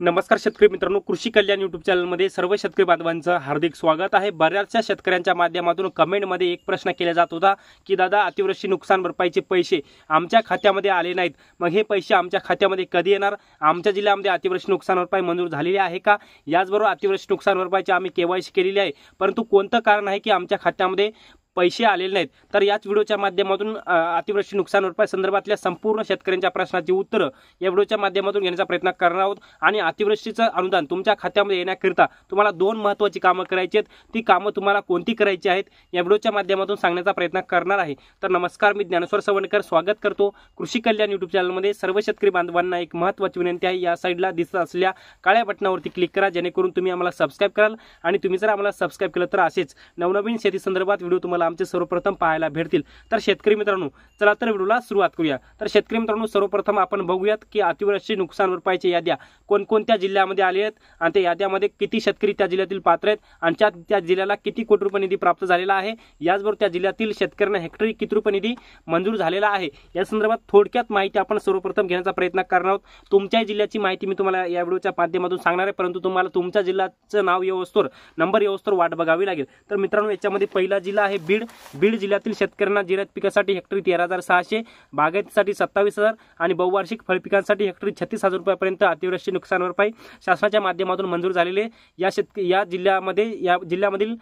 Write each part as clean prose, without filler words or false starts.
नमस्कार शेतकरी मित्रांनो, कृषी कल्याण यूट्यूब चॅनलमध्ये सर्व शेतकरी बांधवांचं हार्दिक स्वागत आहे। बऱ्याचशा शेतकऱ्यांच्या माध्यमातून कमेंटमध्ये एक प्रश्न केला जात होता की दादा, अतिवृष्टी नुकसान भरपाईचे पैसे आमच्या खात्यामध्ये आले नाहीत, मग हे पैसे आमच्या खात्यामध्ये कधी येणार? आमच्या जिल्ह्यामध्ये अतिवृष्टी नुकसान भरपाई मंजूर झालेली आहे का? याचबरोबर अतिवृष्टी नुकसान भरपाईची आम्ही केवायसी केलेली आहे, परंतु कोणतं कारण आहे की आमच्या खात्यामध्ये पैसे आलेले नाहीत? तर याच व्हिडिओच्या माध्यमातून अतिवृष्टी नुकसान भरपाई संदर्भातल्या संपूर्ण शेतकऱ्यांच्या प्रश्नाची उत्तरं या व्हिडिओच्या माध्यमातून घेण्याचा प्रयत्न करणार आहोत। आणि अतिवृष्टीचं अनुदान तुमच्या खात्यामध्ये येण्याकरिता तुम्हाला दोन महत्त्वाची कामं करायची आहेत, ती कामं तुम्हाला कोणती करायची आहेत या व्हिडिओच्या माध्यमातून सांगण्याचा प्रयत्न करणार आहे। तर नमस्कार, मी ज्ञानेश्वर सवणकर स्वागत करतो कृषी कल्याण यूट्यूब चॅनलमध्ये। सर्व शेतकरी बांधवांना एक महत्त्वाची विनंती आहे, या साईडला दिसत असलेल्या काळ्या बटनावरती क्लिक करा, जेणेकरून तुम्ही आम्हाला सबस्क्राइब कराल। आणि तुम्ही जर आम्हाला सबस्क्राइब केलं तर असेच नवनवीन शेती संदर्भात व्हिडिओ तुम्हाला आमचे सर्वप्रथम पाहायला भेटतील। तर शेतकरी मित्रांनो, चला तर व्हिडिओला सुरुवात करूया। तर शेतकरी मित्रांनो, सर्वप्रथम आपण बघूयात की अतिवृष्टी नुकसान भरपाईच्या याद्या कोणकोणत्या जिल्ह्यामध्ये आल्या आहेत आणि त्या याद्यामध्ये किती शेतकरी त्या जिल्ह्यातील पात्र आहेत आणि त्या जिल्ह्याला किती कोटी रुपये निधी प्राप्त झालेला आहे, याचबरोबर त्या जिल्ह्यातील शेतकऱ्यांना हेक्टरी किती रुपये निधी मंजूर झालेला आहे या संदर्भात थोडक्यात माहिती आपण सर्वप्रथम घेण्याचा प्रयत्न करणार आहोत। तुमच्या जिल्ह्याची माहिती मी तुम्हाला या व्हिडिओच्या माध्यमातून सांगणार आहे, परंतु तुम्हाला तुमच्या जिल्ह्याचं नाव येवस्तोर, नंबर येवस्तोर वाट बघावी लागेल। तर मित्रांनो, याच्यामध्ये पहिला जिल्हा आहे बीड जिल्ह्यातील शेतकऱ्यांना जिरायत पिकासाठी हेक्टरी 13,600, बागायतीसाठी 27,000 आणि बहुवार्षिक फळपिकांसाठी हेक्टरी 36,000 रुपयापर्यंत अतिवृष्टी नुकसान भरपाई शासनाच्या माध्यमातून मंजूर झालेले या जिल्ह्यामधील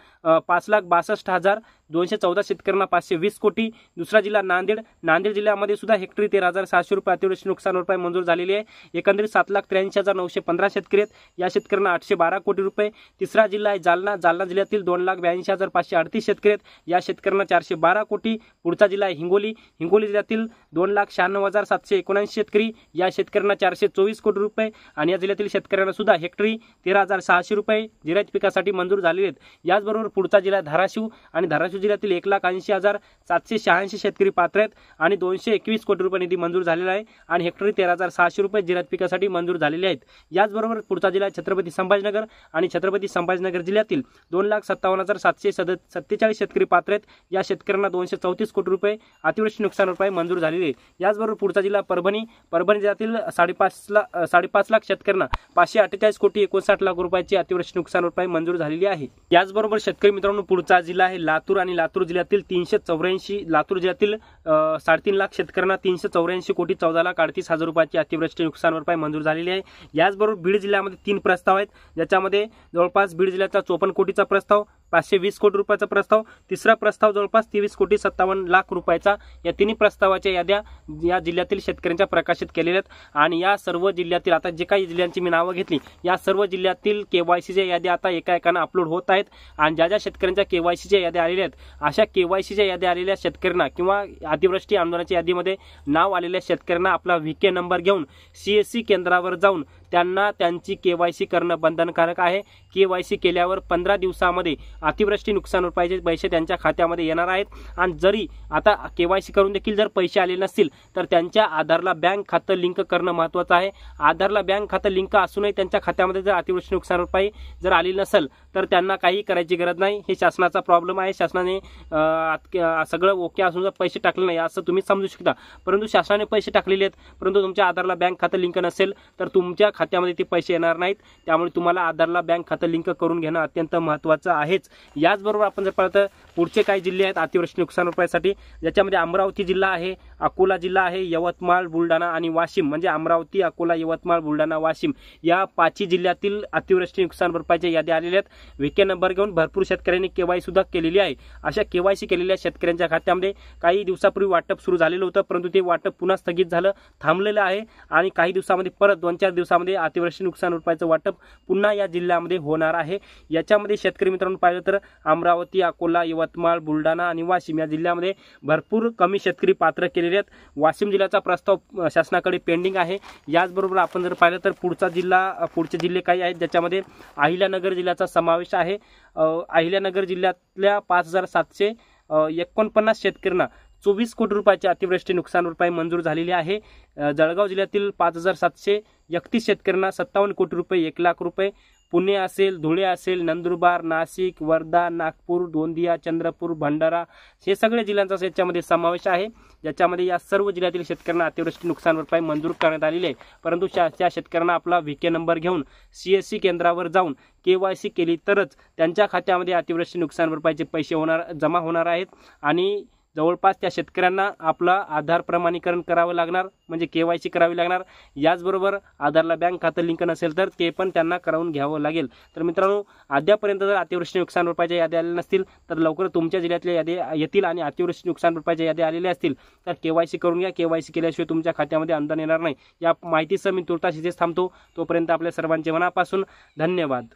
5,62,214 शेतकऱ्यांना 520 कोटी। दुसरा जिल्हा नांदेड जिल्ह्यामध्ये सुद्धा हेक्टरी 13,600 रुपये अतिवृष्टी नुकसान भरपाई मंजूर झालेली आहे। एकंदरीत 7,83,915 शेतकरी आहेत, या शेतकऱ्यांना 812 कोटी रुपये। तिसरा जिल्हा आहे जालना जिल्ह्यातील 2,82,538 शेतकरी आहेत, या शेतकऱ्यांना 412 कोटी। पुढचा जिल्हा आहे हिंगोली जिल्ह्यातील 2,96,779 शेतकरी, या शेतकऱ्यांना 424 कोटी रुपये आणि या जिल्ह्यातील शेतकऱ्यांना सुद्धा हेक्टरी 13,600 रुपये जिरायत पिकासाठी मंजूर झालेले आहेत। याचबरोबर पुढचा जिल्हा धाराशिव जिल्ह्यातील 1,80,786 शेतकरी पात्र आहेत आणि 221 कोटी रुपये निधी मंजूर झालेला आहे आणि हेक्टरी 13,600 रुपये जिरायत पिकासाठी मंजूर झालेले आहेत। याचबरोबर पुढचा जिल्हा छत्रपती संभाजीनगर जिल्ह्यातील 2,57,747 शेतकरी पात्र आहेत, या शेतकऱ्यांना 234 कोटी रुपये अतिवृष्टी नुकसान भरपाई मंजूर झालेली आहे। याचबरोबर पुढचा जिल्हा परभणी जिल्ह्यातील 5.5 लाख शेतकऱ्यांना 548 कोटी 59 लाख रुपयाची अतिवृष्टी नुकसान भरपाई मंजूर झालेली आहे। याचबरोबर शेतकरी मित्रांनो, पुढचा जिल्हा आहे लातूर जिल्ह्यातील 3.5 लाख शेतकऱ्यांना 384 कोटी 14,38,000 रुपयाची अतिवृष्टी नुकसान भरपाई मंजूर झालेली आहे। याचबरोबर बीड जिल्ह्यामध्ये 3 प्रस्ताव आहेत, ज्याच्यामध्ये जवळपास बीड जिल्ह्याचा 54 कोटीचा प्रस्ताव, 520 कोटी रुपयाचा प्रस्ताव, तिसरा प्रस्ताव जवळपास 23 कोटी 57 लाख रुपयाचा। या तिन्ही प्रस्तावाच्या याद्या या जिल्ह्यातील शेतकऱ्यांच्या प्रकाशित केलेल्या आहेत आणि या सर्व जिल्ह्यातील, आता जे काही जिल्ह्यांची मी नावं घेतली, या सर्व जिल्ह्यातील केवायसीच्या याद्या आता एकाएकानं अपलोड होत आहेत आणि ज्या शेतकऱ्यांच्या केवायसीच्या याद्या आलेल्या आहेत, अशा केवायसीच्या याद्या आलेल्या शेतकऱ्यांना किंवा अतिवृष्टी अनुदानाच्या यादीमध्ये नाव आलेल्या शेतकऱ्यांना आपला व्हीके नंबर घेऊन CSC केंद्रावर जाऊन त्यांना त्यांची केवायसी करणं बंधनकारक आहे। केवायसी केल्यावर 15 दिवसामध्ये अतिवृष्टी नुकसान भरपाईचे पैसे त्यांच्या खात्यामध्ये येणार आहेत आणि जरी आता केवायसी करून देखील जर पैसे आले नसतील तर त्यांच्या आधारला बँक खातं लिंक करणं महत्त्वाचं आहे। आधारला बँक खातं लिंक असूनही त्यांच्या खात्यामध्ये जर अतिवृष्टी नुकसान भरपाई जर आली नसेल तर त्यांना काही करायची गरज नाही। हे शासनाचा प्रॉब्लेम आहे, शासनाने सगळं ओके असून जर पैसे टाकले नाही असं तुम्ही समजू शकता, परंतु शासनाने पैसे टाकलेले आहेत परंतु तुमच्या आधारला बँक खातं लिंक नसेल तर तुमच्या खात्यामध्ये ते पैसे येणार नाहीत। त्यामुळे तुम्हाला आधारला बँक खातं लिंक करून घेणं अत्यंत महत्त्वाचं आहेच। याचबरोबर आपण जर पाहिलं तर पुढचे काही जिल्हे आहेत अतिवृष्टी नुकसान भरपाईसाठी, ज्याच्यामध्ये अमरावती जिल्हा आहे, अकोला जिल्हा आहे, यवतमाळ, बुलढाणा आणि वाशिम, म्हणजे अमरावती, अकोला, यवतमाळ, बुलढाणा, वाशिम या 5 जिल्ह्यातील अतिवृष्टी नुकसान भरपाईच्या याद्या आलेल्या आहेत। व्हीके नंबर घेऊन भरपूर शेतकऱ्यांनी केवायसी सुद्धा केलेली आहे। अशा केवायसी केलेल्या शेतकऱ्यांच्या खात्यामध्ये काही दिवसापूर्वी वाटप सुरू झालेलं होतं, परंतु ते वाटप पुन्हा स्थगित झालं, थांबलेलं आहे आणि काही दिवसामध्ये परत 2-4 दिवसामध्ये अतिवृष्टी नुकसान भरपाईचं वाटप पुन्हा या जिल्ह्यामध्ये होणार आहे। याच्यामध्ये शेतकरी मित्रांनो पाहिलं तर अमरावती, अकोला, यवतमाळ, बुलढाणा आणि वाशिम या जिल्ह्यामध्ये भरपूर कमी शेतकरी पात्र केलेले आहेत। वाशिम जिल्ह्याचा प्रस्ताव शासनाकडे पेंडिंग आहे। याचबरोबर आपण जर पाहिलं तर पुढचे जिल्हे काही आहेत, ज्याच्यामध्ये अहिल्यानगर जिल्ह्याचा समावेश आहे। अहिल्यानगर जिल्ह्यातल्या 5,749 शेतकऱ्यांना 24 कोटी रुपयाची अतिवृष्टी नुकसान भरपाई मंजूर झालेली आहे। जळगाव जिल्ह्यातील 5731 शेतकऱ्यांना 57 कोटी रुपये, 1 लाख रुपये, पुणे असेल, धुळे असेल, नंदुरबार, नाशिक, वर्धा, नागपूर, गोंदिया, चंद्रपूर, भंडारा हे सगळे जिल्ह्यांचा याच्यामध्ये समावेश आहे, ज्याच्यामध्ये या सर्व जिल्ह्यातील शेतकऱ्यांना अतिवृष्टी नुकसान भरपाई मंजूर करण्यात आलेली आहे। परंतु त्या शेतकऱ्यांना आपला VK नंबर घेऊन CSC केंद्रावर जाऊन KYC केली तरच त्यांच्या खात्यामध्ये अतिवृष्टी नुकसान भरपाईचे पैसे जमा होणार आहेत आणि जवळपास त्या शेतकऱ्यांना आपला आधार प्रमाणीकरण करावं लागणार, म्हणजे KYC करावी लागणार। याचबरोबर आधारला बँक खातं लिंक नसेल तर ते पण त्यांना करावून घ्यावं लागेल। तर मित्रांनो, अद्यापर्यंत जर अतिवृष्टी नुकसान भरपाईच्या याद्या आलेल्या नसतील तर लवकर तुमच्या जिल्ह्यातल्या याद्या येतील आणि अतिवृष्टी नुकसान भरपाईच्या याद्या आलेल्या असतील तर KYC करून घ्या। KYC केल्याशिवाय तुमच्या खात्यामध्ये अनुदान येणार नाही। या माहितीसह मी तुर्तास इथेच थांबतो। तोपर्यंत आपल्या सर्वांचे मनापासून धन्यवाद।